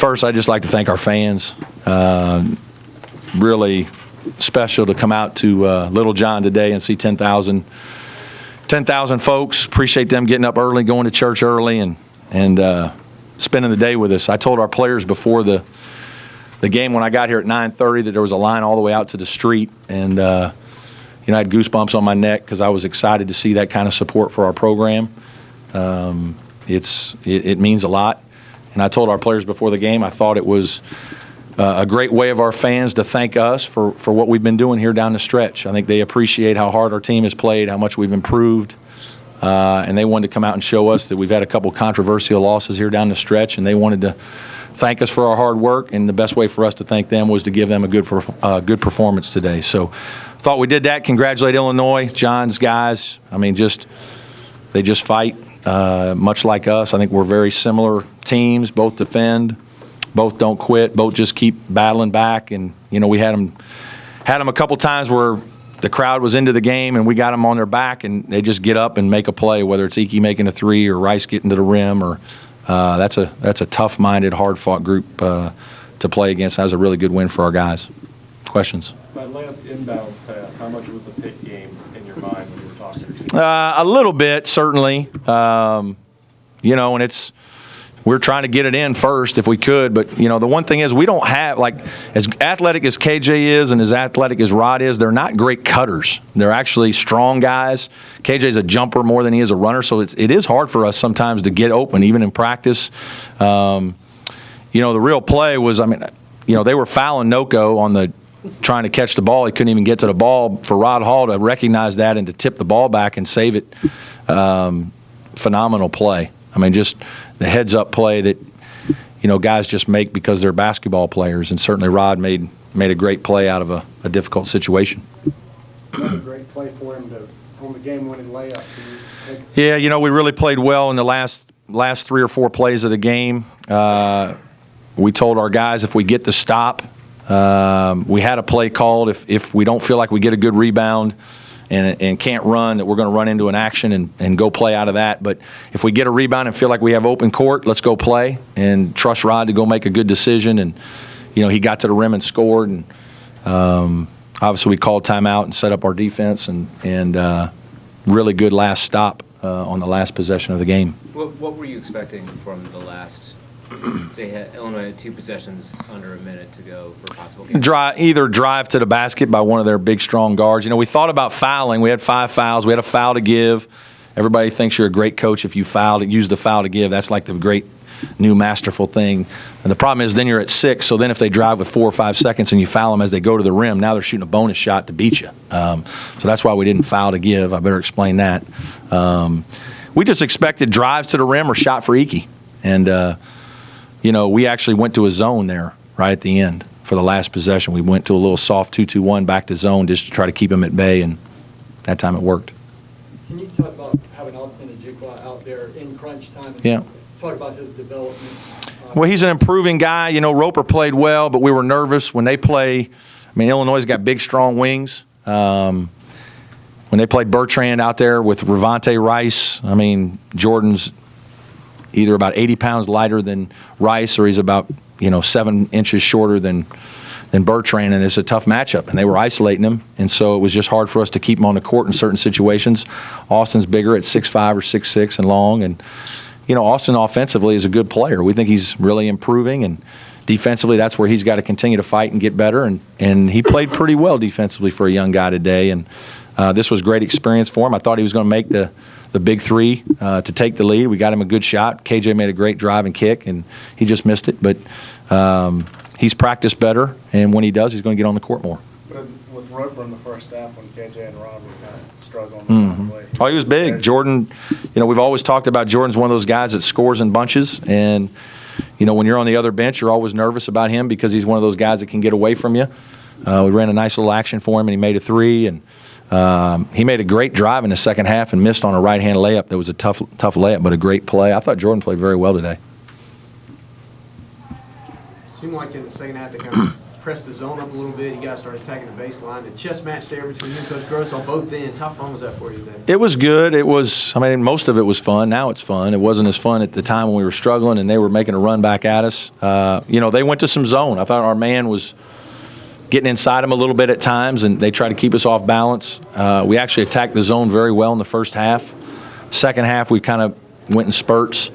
first, I'd just like to thank our fans. Really special to come out to Little John today and see 10,000 folks. Appreciate them getting up early, going to church early, and spending the day with us. I told our players before the game when I got here at 9:30 that there was a line all the way out to the street, and I had goosebumps on my neck because I was excited to see that kind of support for our program. It means a lot. And I told our players before the game I thought it was a great way of our fans to thank us for what we've been doing here down the stretch. I think they appreciate how hard our team has played, how much we've improved, and they wanted to come out and show us that we've had a couple controversial losses here down the stretch, and they wanted to thank us for our hard work, and the best way for us to thank them was to give them a good performance today. So thought we did that. Congratulate Illinois, John's guys. I mean, they just fight. Much like us, I think we're very similar teams. Both defend, both don't quit, both just keep battling back. And we had them a couple times where the crowd was into the game and we got them on their back, and they just get up and make a play. Whether it's Iki making a three or Rice getting to the rim, or that's a tough-minded, hard-fought group to play against. That was a really good win for our guys. Questions? That last inbounds pass, how much was the Pitt game in your mind when you were talking to your team? A little bit, certainly. And we're trying to get it in first if we could. But, the one thing is we don't have, as athletic as KJ is and as athletic as Rod is, they're not great cutters. They're actually strong guys. KJ's a jumper more than he is a runner, so it is hard for us sometimes to get open, even in practice. The real play was, they were fouling Noko on trying to catch the ball. He couldn't even get to the ball. For Rod Hall to recognize that and to tip the ball back and save it, phenomenal play. Just the heads-up play that, guys just make because they're basketball players, and certainly Rod made a great play out of a difficult situation. A great play for him on the game-winning layup. Yeah, we really played well in the last 3 or 4 plays of the game. We told our guys if we get the stop, we had a play called if we don't feel like we get a good rebound and can't run, that we're going to run into an action and go play out of that. But if we get a rebound and feel like we have open court, let's go play and trust Rod to go make a good decision. And, he got to the rim and scored. And obviously we called timeout and set up our defense and really good last stop on the last possession of the game. What were you expecting from the last? Illinois had 2 possessions under a minute to go for a possible game. Either drive to the basket by one of their big, strong guards. We thought about fouling. We had 5 fouls. We had a foul to give. Everybody thinks you're a great coach if you use the foul to give. That's like the great new masterful thing. And the problem is then you're at 6, so then if they drive with 4 or 5 seconds and you foul them as they go to the rim, now they're shooting a bonus shot to beat you. So that's why we didn't foul to give. I better explain that. We just expected drives to the rim or shot for Iki. And we actually went to a zone there right at the end for the last possession. We went to a little soft 2-2-1 back to zone just to try to keep him at bay, and that time it worked. Can you talk about having Austin Ejikwa out there in crunch time? Yeah. Talk about his development. Well, he's an improving guy. Roper played well, but we were nervous when they play. Illinois' got big, strong wings. When they played Bertrand out there with Ravante Rice, Jordan's either about 80 pounds lighter than Rice, or he's about 7 inches shorter than Bertrand, and it's a tough matchup. And they were isolating him, and so it was just hard for us to keep him on the court in certain situations. Austin's bigger at 6'5" or 6'6" and long, and Austin offensively is a good player. We think he's really improving, and defensively that's where he's got to continue to fight and get better. And he played pretty well defensively for a young guy today, and this was great experience for him. I thought he was going to make the big 3 to take the lead. We got him a good shot. KJ made a great drive and kick, and he just missed it. But he's practiced better, and when he does, he's going to get on the court more. But with Roper in the first half when KJ and Rod were kind of struggling. Oh, he was big. Jordan, we've always talked about Jordan's one of those guys that scores in bunches. And, when you're on the other bench, you're always nervous about him because he's one of those guys that can get away from you. We ran a nice little action for him, and he made a 3. And he made a great drive in the second half and missed on a right-hand layup. That was a tough layup, but a great play. I thought Jordan played very well today. Seemed like in the second half they kind of pressed the zone up a little bit. You guys started attacking the baseline. The chess match there between you and Coach Gross on both ends. How fun was that for you today? It was good. It was, I mean, most of it was fun. Now it's fun. It wasn't as fun at the time when we were struggling and they were making a run back at us. They went to some zone. I thought our man was getting inside them a little bit at times, and they tried to keep us off balance. We actually attacked the zone very well in the first half. Second half, we kind of went in spurts.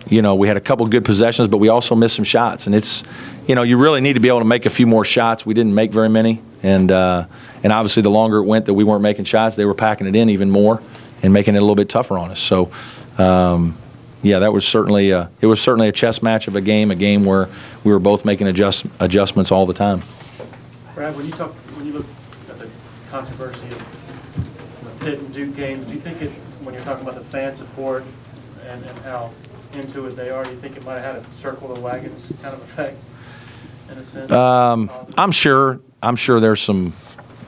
We had a couple good possessions, but we also missed some shots. And it's, you really need to be able to make a few more shots. We didn't make very many. And obviously the longer it went that we weren't making shots, they were packing it in even more and making it a little bit tougher on us. So, that was certainly a chess match of a game where we were both making adjustments all the time. Brad, when you look at the controversy of the Pitt and Duke games, do you think when you're talking about the fan support and how into it they are, do you think it might have had a circle the wagons kind of effect in a sense? I'm sure there's some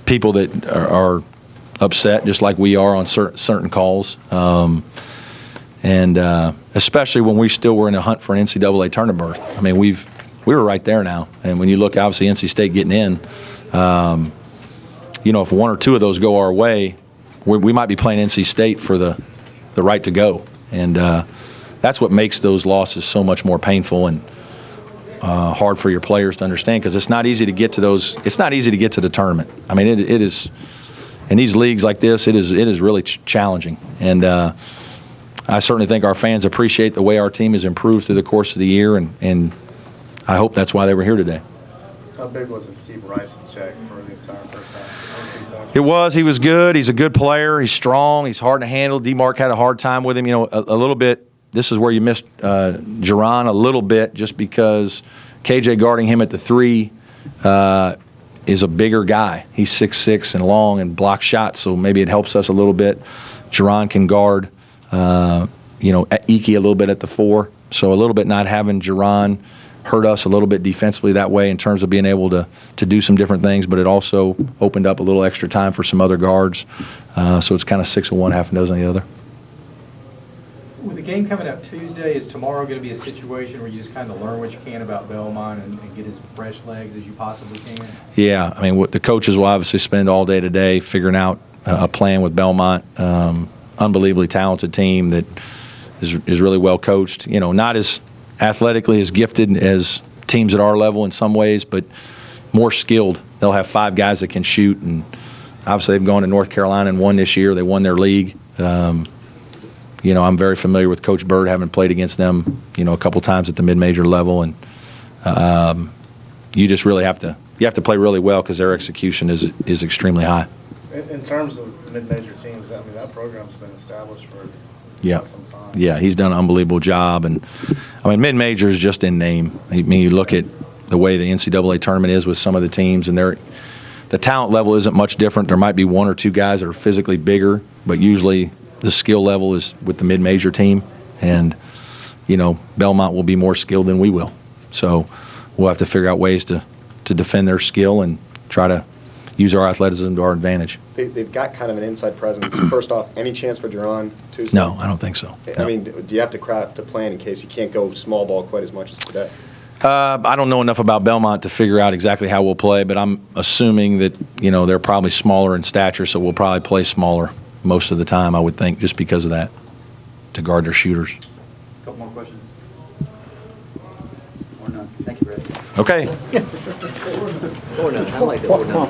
people that are upset just like we are on certain calls. Especially when we still were in a hunt for an NCAA tournament berth. I mean, we were right there now. And when you look, obviously, NC State getting in, if one or two of those go our way, we might be playing NC State for the right to go. And that's what makes those losses so much more painful and hard for your players to understand, because it's not easy to get to those. It's not easy to get to the tournament. I mean, it is in these leagues like this. It is really challenging. And I certainly think our fans appreciate the way our team has improved through the course of the year, and I hope that's why they were here today. How big was it to keep Rice in check for the entire first half? It was. He was good. He's a good player. He's strong. He's hard to handle. D-Mark had a hard time with him. A little bit. This is where you missed Jerron a little bit, just because KJ guarding him at the 3 is a bigger guy. He's 6'6" and long and blocks shots, so maybe it helps us a little bit. Jerron can guard. Ike a little bit at the 4. So a little bit not having Jerron hurt us a little bit defensively that way in terms of being able to do some different things, but it also opened up a little extra time for some other guards. So it's kind of 6 of one, half a dozen of the other. With the game coming up Tuesday, is tomorrow going to be a situation where you just kind of learn what you can about Belmont and get as fresh legs as you possibly can? Yeah, I mean, the coaches will obviously spend all day today figuring out a plan with Belmont. Unbelievably talented team that is really well coached. Not as athletically as gifted as teams at our level in some ways, but more skilled. They'll have 5 guys that can shoot, and obviously they've gone to North Carolina and won this year. They won their league. I'm very familiar with Coach Bird, having played against them, a couple times at the mid-major level, and you just really have to play really well because their execution is extremely high. In terms of mid-major teams, I mean, that program's been established for some time. Yeah, he's done an unbelievable job. And, I mean, mid-major is just in name. I mean, you look at the way the NCAA tournament is with some of the teams, and the talent level isn't much different. There might be 1 or 2 guys that are physically bigger, but usually the skill level is with the mid-major team. And, Belmont will be more skilled than we will. So we'll have to figure out ways to defend their skill and try to use our athleticism to our advantage. They've got kind of an inside presence. First off, any chance for Jerron Tuesday? No, I don't think so. I mean, do you have to craft a plan in case you can't go small ball quite as much as today? I don't know enough about Belmont to figure out exactly how we'll play, but I'm assuming that, they're probably smaller in stature, so we'll probably play smaller most of the time, I would think, just because of that, to guard their shooters. Couple more questions. Or none. Thank you, Brad. Okay. Or none. I like that. Or none.